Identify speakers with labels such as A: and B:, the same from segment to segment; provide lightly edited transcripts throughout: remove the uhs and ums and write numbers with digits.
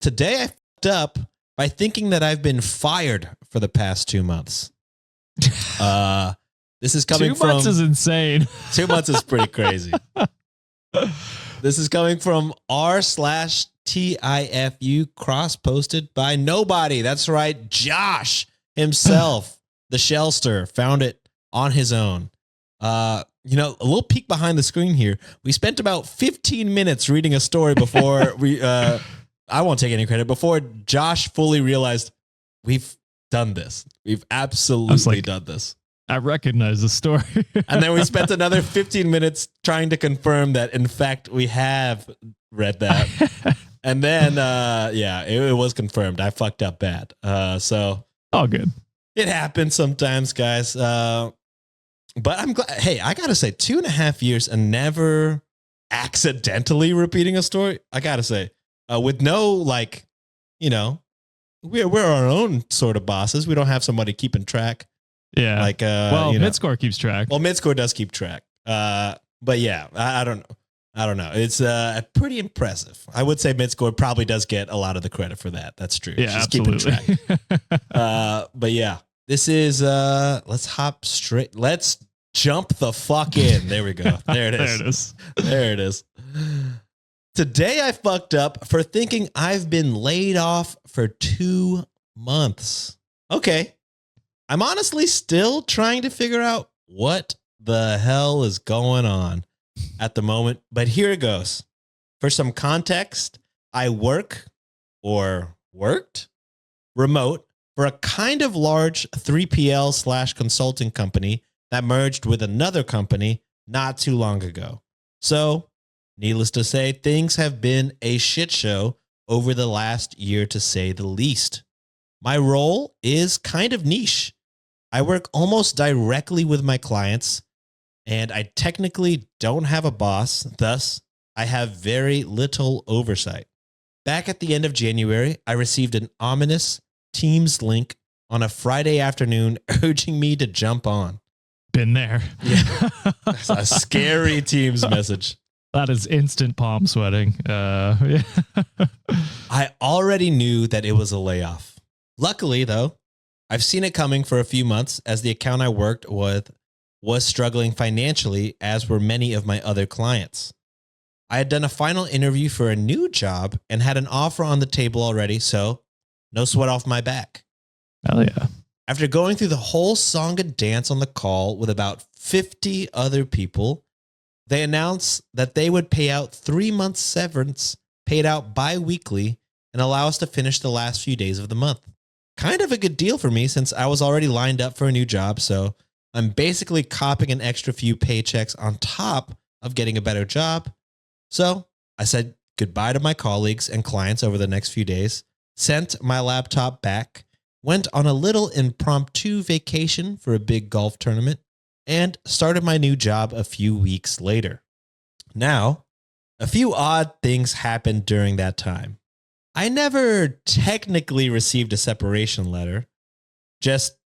A: Today I fucked up by thinking that I've been fired for the past 2 months. This is coming
B: 2 months is insane.
A: 2 months is pretty crazy. This is coming from r/TIFU cross-posted by nobody. That's right. Josh himself, the Shellster, found it on his own. A little peek behind the screen here. We spent about 15 minutes reading a story before I won't take any credit, before Josh fully realized we've done this. We've absolutely done this.
B: I recognize the story.
A: And then we spent another 15 minutes trying to confirm that, in fact, we have read that. And then, it was confirmed. I fucked up bad. So
B: all good.
A: It happens sometimes, guys. But I'm glad. Hey, I got to say, 2.5 years and never accidentally repeating a story. I got to say, with no, we're our own sort of bosses. We don't have somebody keeping track.
B: Yeah. Midscore keeps track.
A: Well, Midscore does keep track. But yeah, I don't know. I don't know. It's pretty impressive. I would say Midscore probably does get a lot of the credit for that. That's true.
B: Yeah,
A: just
B: absolutely.
A: Keeping track. But yeah, this is let's hop straight. Let's jump the fuck in. There we go. There it is. There it is. Today I fucked up for thinking I've been laid off for 2 months. Okay. I'm honestly still trying to figure out what the hell is going on at the moment, but here it goes. For some context, I worked remote for a kind of large 3PL/consulting company that merged with another company not too long ago. So, needless to say, things have been a shit show over the last year, to say the least. My role is kind of niche. I work almost directly with my clients, and I technically don't have a boss. Thus, I have very little oversight. Back at the end of January, I received an ominous Teams link on a Friday afternoon urging me to jump on.
B: Been there.
A: Yeah. That's a scary Teams message.
B: That is instant palm sweating. Yeah.
A: I already knew that it was a layoff. Luckily, though, I've seen it coming for a few months, as the account I worked with was struggling financially, as were many of my other clients. I had done a final interview for a new job and had an offer on the table already, so no sweat off my back.
B: Hell yeah.
A: After going through the whole song and dance on the call with about 50 other people, they announced that they would pay out 3 months severance paid out bi-weekly and allow us to finish the last few days of the month. Kind of a good deal for me, since I was already lined up for a new job, so I'm basically copping an extra few paychecks on top of getting a better job. So I said goodbye to my colleagues and clients over the next few days, sent my laptop back, went on a little impromptu vacation for a big golf tournament, and started my new job a few weeks later. Now, a few odd things happened during that time. I never technically received a separation letter, just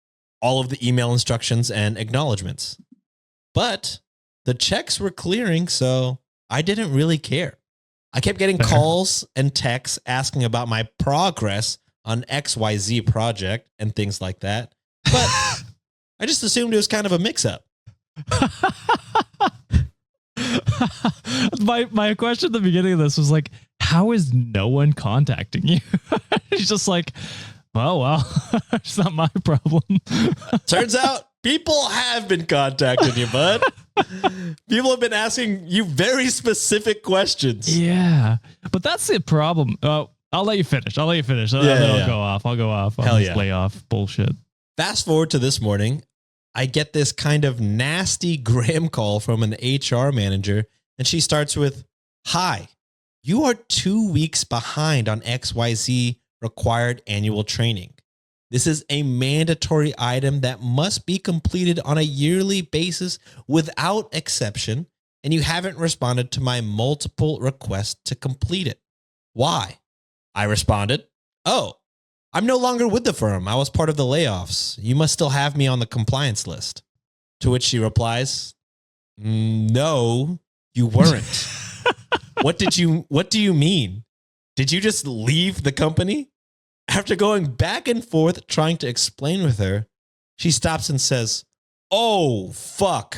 A: all of the email instructions and acknowledgments. But the checks were clearing, so I didn't really care. I kept getting calls and texts asking about my progress on XYZ project and things like that. But I just assumed it was kind of a mix-up.
B: My question at the beginning of this was like, how is no one contacting you? It's just like, well, it's not my problem.
A: Turns out people have been contacting you, bud. People have been asking you very specific questions.
B: Yeah, but that's the problem. I'll let you finish. I'll go off. I'll go off.
A: Hell yeah.
B: Layoff bullshit.
A: Fast forward to this morning, I get this kind of nasty Graham call from an HR manager, and she starts with, "Hi, you are 2 weeks behind on XYZ required annual training. This is a mandatory item that must be completed on a yearly basis without exception, and you haven't responded to my multiple requests to complete it. Why?" I responded, "Oh, I'm no longer with the firm. I was part of the layoffs. You must still have me on the compliance list." To which she replies, "No, you weren't." What do you mean? Did you just leave the company? After going back and forth trying to explain with her, she stops and says, "Oh, fuck,"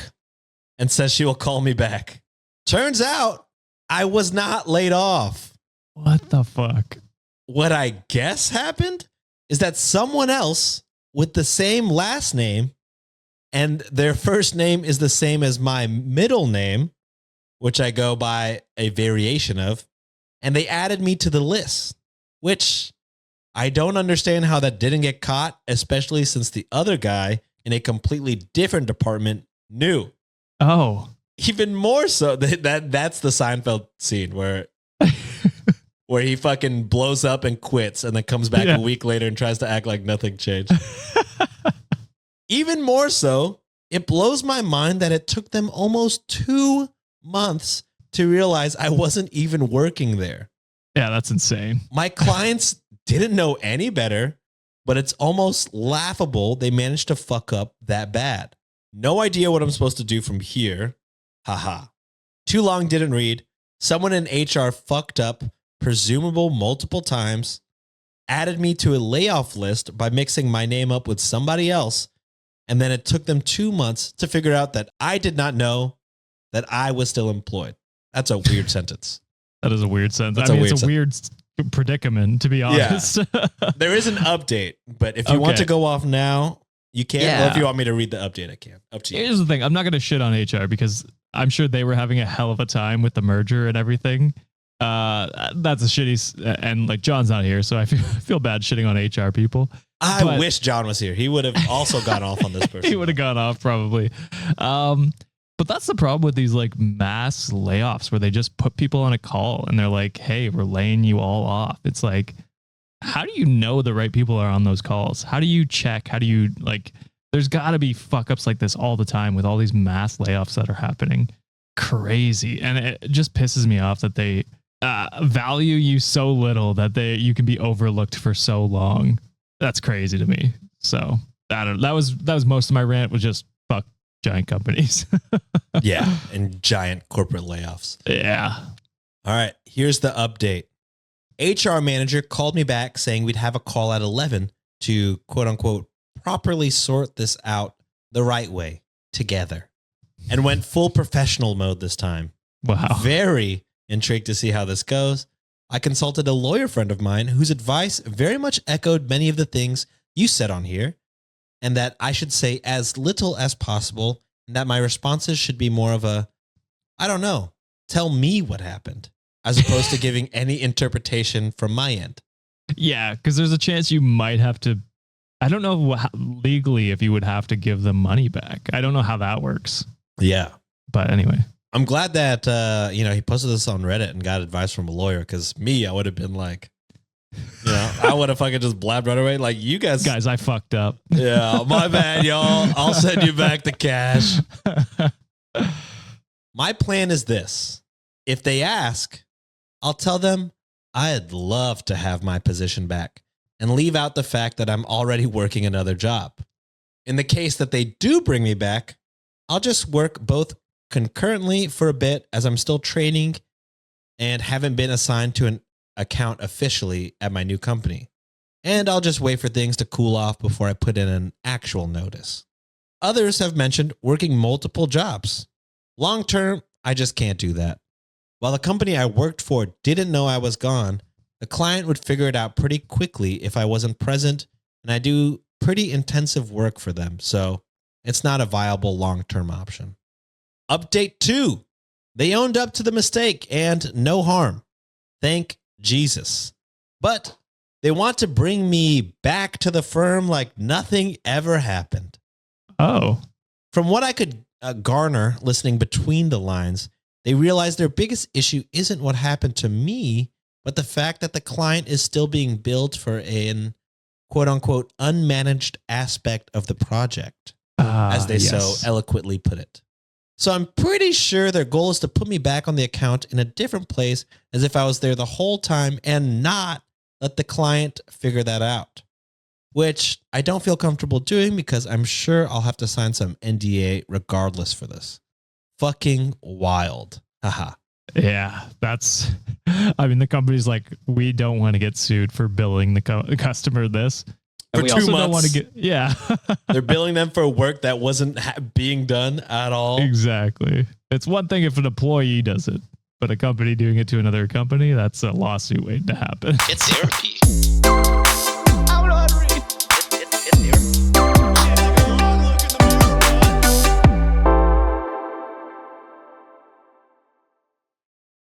A: and says she will call me back. Turns out I was not laid off.
B: What the fuck?
A: What I guess happened is that someone else with the same last name and their first name is the same as my middle name, which I go by a variation of, and they added me to the list, which I don't understand how that didn't get caught, especially since the other guy in a completely different department knew.
B: Oh.
A: Even more so, that's the Seinfeld scene where he fucking blows up and quits and then comes back a week later and tries to act like nothing changed. Even more so, it blows my mind that it took them almost 2 months to realize I wasn't even working there.
B: Yeah, that's insane.
A: My clients didn't know any better, but it's almost laughable they managed to fuck up that bad. No idea what I'm supposed to do from here. Haha. Too long, didn't read. Someone in HR fucked up, presumable multiple times, added me to a layoff list by mixing my name up with somebody else, and then it took them 2 months to figure out that I did not know that I was still employed. That's a weird sentence.
B: That is a weird sentence. It's a weird predicament, to be honest.
A: Yeah. There is an update, but if you want to go off now, you can.
B: Yeah.
A: Or if you want me to read the update, I can. Up to you.
B: Here's the thing. I'm not going to shit on HR because I'm sure they were having a hell of a time with the merger and everything. That's a shitty, and like John's not here, so I feel bad shitting on HR people.
A: I wish John was here. He would have also gone off on this person.
B: He would have gone off probably. But that's the problem with these like mass layoffs where they just put people on a call and they're like, "Hey, we're laying you all off." It's like, how do you know the right people are on those calls? How do you check? How do you like, there's got to be fuck ups like this all the time with all these mass layoffs that are happening. Crazy. And it just pisses me off that they value you so little that you can be overlooked for so long. That's crazy to me. So that was most of my rant, was just fuck giant companies.
A: Yeah. And giant corporate layoffs.
B: Yeah.
A: All right. Here's the update. HR manager called me back saying we'd have a call at 11 to quote unquote properly sort this out the right way together, and went full professional mode this time.
B: Wow.
A: Very intrigued to see how this goes. I consulted a lawyer friend of mine whose advice very much echoed many of the things you said on here, and that I should say as little as possible, and that my responses should be more of a, I don't know, tell me what happened, as opposed to giving any interpretation from my end.
B: Yeah, because there's a chance you might have to, I don't know legally if you would have to give them money back. I don't know how that works.
A: Yeah.
B: But anyway.
A: I'm glad that, he posted this on Reddit and got advice from a lawyer, because I would have been like, I would have fucking just blabbed right away. Like, you guys.
B: Guys, I fucked up.
A: Yeah, my bad, y'all. I'll send you back the cash. My plan is this. If they ask, I'll tell them I'd love to have my position back and leave out the fact that I'm already working another job. In the case that they do bring me back, I'll just work both concurrently for a bit as I'm still training and haven't been assigned to an account officially at my new company. And I'll just wait for things to cool off before I put in an actual notice. Others have mentioned working multiple jobs. Long term, I just can't do that. While the company I worked for didn't know I was gone, the client would figure it out pretty quickly if I wasn't present, and I do pretty intensive work for them, so it's not a viable long-term option. Update 2. They owned up to the mistake and no harm. Thank Jesus. But they want to bring me back to the firm like nothing ever happened.
B: Oh.
A: From what I could garner listening between the lines, they realize their biggest issue isn't what happened to me, but the fact that the client is still being billed for an quote-unquote unmanaged aspect of the project, as they so eloquently put it. So I'm pretty sure their goal is to put me back on the account in a different place as if I was there the whole time and not let the client figure that out, which I don't feel comfortable doing because I'm sure I'll have to sign some NDA regardless for this. Fucking wild. Haha.
B: Yeah, that's I mean, the company's like, we don't want to get sued for billing the customer this.
A: For
B: we
A: 2
B: also
A: months.
B: don't want to get, yeah.
A: They're billing them for work that wasn't being done at all.
B: Exactly. It's one thing if an employee does it, but a company doing it to another company, that's a lawsuit waiting to happen.
C: It's therapy.